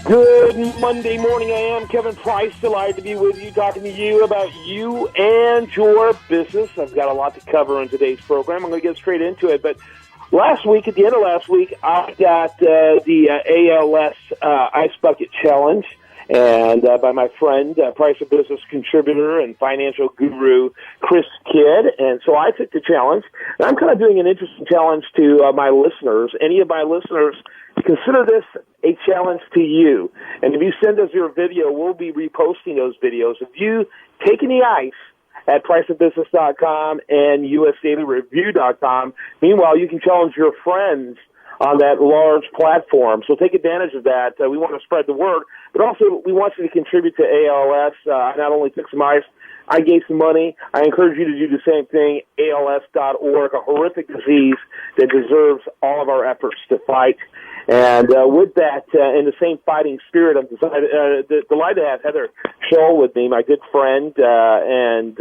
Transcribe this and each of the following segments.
Good Monday morning. I am Kevin Price. Delighted to be with you, talking to you about you and your business. I've got a lot to cover in today's program. I'm going to get straight into it. But at the end of last week, I got the ALS Ice Bucket Challenge, and by my friend, Price of Business contributor and financial guru, Chris Kidd. And so I took the challenge. And I'm kind of doing an interesting challenge to my listeners. Any of my listeners, consider this a challenge to you. And if you send us your video, we'll be reposting those videos. If you take any ice at priceofbusiness.com and usdailyreview.com, meanwhile, you can challenge your friends on that large platform. So take advantage of that. We want to spread the word, but also we want you to contribute to ALS. I not only took some ice, I gave some money. I encourage you to do the same thing, ALS.org, a horrific disease that deserves all of our efforts to fight. And with that, in the same fighting spirit, I'm delighted to have Heather Sholl with me, my good friend and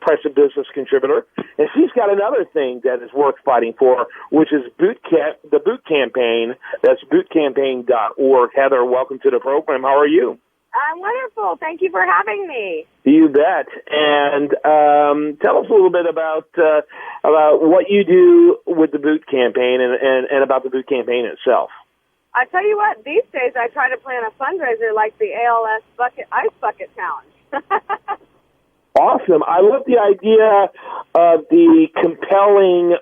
Price of Business contributor. And she's got another thing that is worth fighting for, which is the Boot Campaign. That's bootcampaign.org. Heather, welcome to the program. How are you? I'm wonderful. Thank you for having me. You bet. And tell us a little bit about what you do with the Boot Campaign and about the Boot Campaign itself. I tell you what, these days I try to plan a fundraiser like the ALS Ice Bucket Challenge. Awesome. I love the idea of the compelling,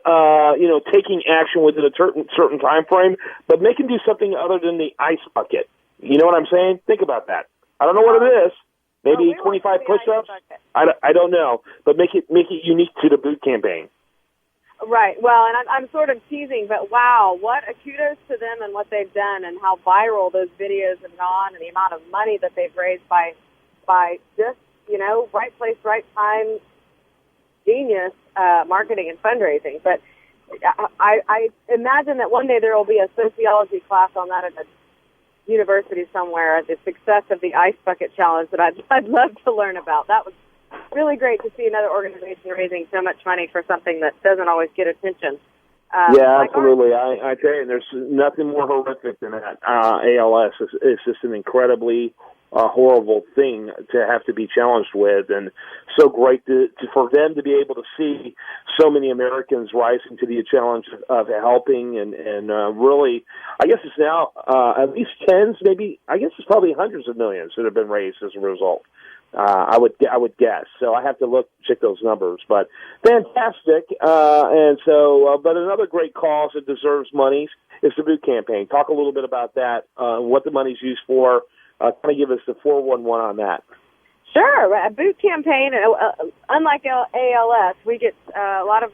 taking action within a certain time frame, but make them do something other than the ice bucket. You know what I'm saying? Think about that. I don't know what it is. Maybe 25 push-ups. I don't know, but make it unique to the Boot Campaign. Right. Well, and I'm sort of teasing, but wow, what a kudos to them and what they've done and how viral those videos have gone and the amount of money that they've raised by just, right place, right time, genius marketing and fundraising. But I imagine that one day there will be a sociology class on that at a university somewhere, the success of the Ice Bucket Challenge that I'd love to learn about. That was really great to see another organization raising so much money for something that doesn't always get attention. Yeah, absolutely. I tell you, there's nothing more horrific than that. ALS is just an incredibly horrible thing to have to be challenged with, and so great for them to be able to see so many Americans rising to the challenge of helping and really, I guess it's now at least tens, maybe, I guess it's probably hundreds of millions that have been raised as a result. I would guess. So I have to check those numbers, but fantastic. But another great cause that deserves money is the Boot Campaign. Talk a little bit about that, what the money's used for. Kind of give us the 411 on that. Sure. A Boot Campaign, unlike ALS, we get a lot of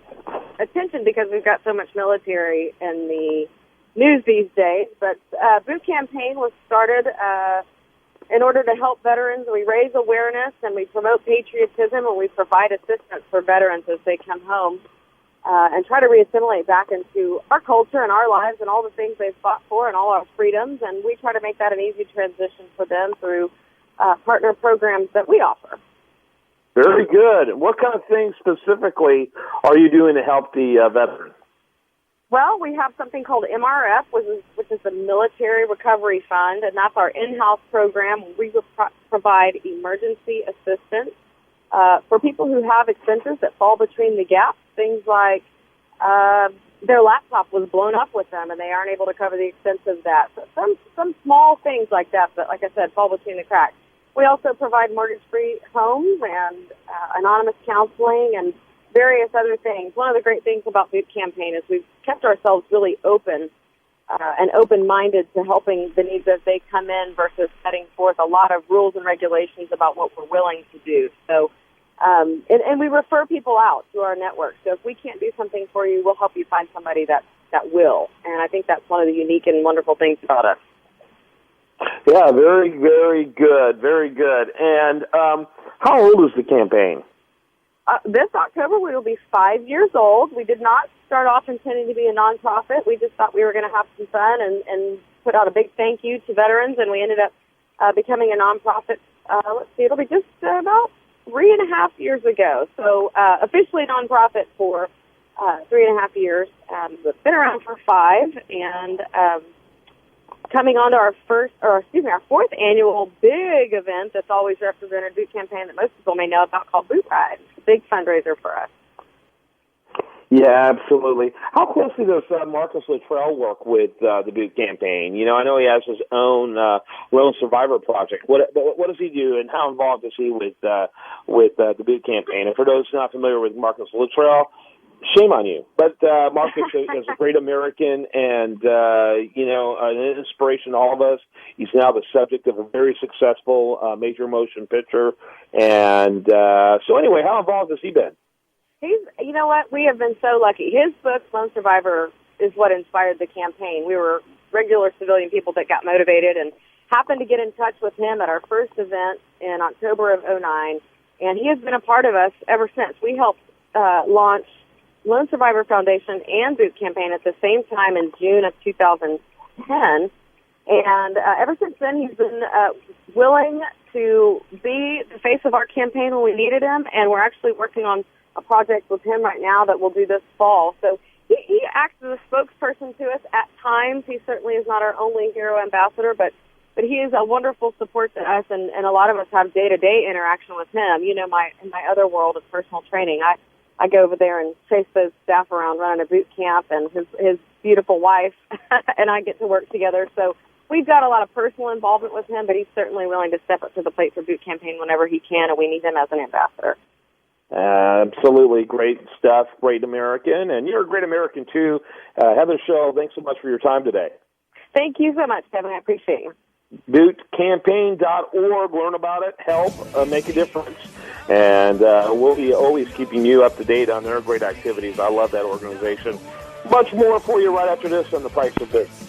attention because we've got so much military in the news these days. But Boot Campaign was started in order to help veterans. We raise awareness and we promote patriotism and we provide assistance for veterans as they come home and try to reassimilate back into our culture and our lives and all the things they've fought for and all our freedoms. And we try to make that an easy transition for them through partner programs that we offer. Very good. What kind of things specifically are you doing to help the veterans? Well, we have something called MRF, which is the Military Recovery Fund, and that's our in-house program. We provide emergency assistance for people who have expenses that fall between the gaps, things like their laptop was blown up with them and they aren't able to cover the expense of that. So some small things like that, but like I said, fall between the cracks. We also provide mortgage-free homes and anonymous counseling and various other things. One of the great things about Boot Campaign is we've kept ourselves really open and open-minded to helping the needs as they come in versus setting forth a lot of rules and regulations about what we're willing to do. So, and we refer people out to our network. So if we can't do something for you, we'll help you find somebody that will. And I think that's one of the unique and wonderful things about us. Yeah, very, very good, very good. And how old is the campaign? This October, we will be 5 years old. We did not start off intending to be a nonprofit. We just thought we were going to have some fun and put out a big thank you to veterans, and we ended up becoming a nonprofit. It'll be just about 3.5 years ago. So officially nonprofit for 3.5 years. But been around for 5, and coming on to our fourth annual big event that's always represented boot campaign that most people may know about called Boot Ride. It's a big fundraiser for us. Yeah, absolutely. How closely does Marcus Luttrell work with the boot campaign? You know, I know he has his own Lone Survivor project. What does he do, and how involved is he with the boot campaign? And for those not familiar with Marcus Luttrell, shame on you. But Marcus is a great American and, an inspiration to all of us. He's now the subject of a very successful major motion picture. And so anyway, how involved has he been? You know what? We have been so lucky. His book, Lone Survivor, is what inspired the campaign. We were regular civilian people that got motivated and happened to get in touch with him at our first event in October of '09, and he has been a part of us ever since. We helped launch Lone Survivor Foundation and Boot Campaign at the same time in June of 2010, and ever since then he's been willing to be the face of our campaign when we needed him, and we're actually working on a project with him right now that we'll do this fall. So he acts as a spokesperson to us at times. He certainly is not our only hero ambassador, but he is a wonderful support to us, and a lot of us have day-to-day interaction with him. You know, in my other world of personal training, I go over there and chase those staff around running a boot camp, and his beautiful wife and I get to work together. So we've got a lot of personal involvement with him, but he's certainly willing to step up to the plate for Boot Campaign whenever he can, and we need him as an ambassador. Absolutely. Great stuff. Great American. And you're a great American, too. Heather Sholl, thanks so much for your time today. Thank you so much, Kevin. I appreciate you. Bootcampaign.org. Learn about it. Help make a difference. And we'll be always keeping you up to date on their great activities. I love that organization. Much more for you right after this on The Price of Business.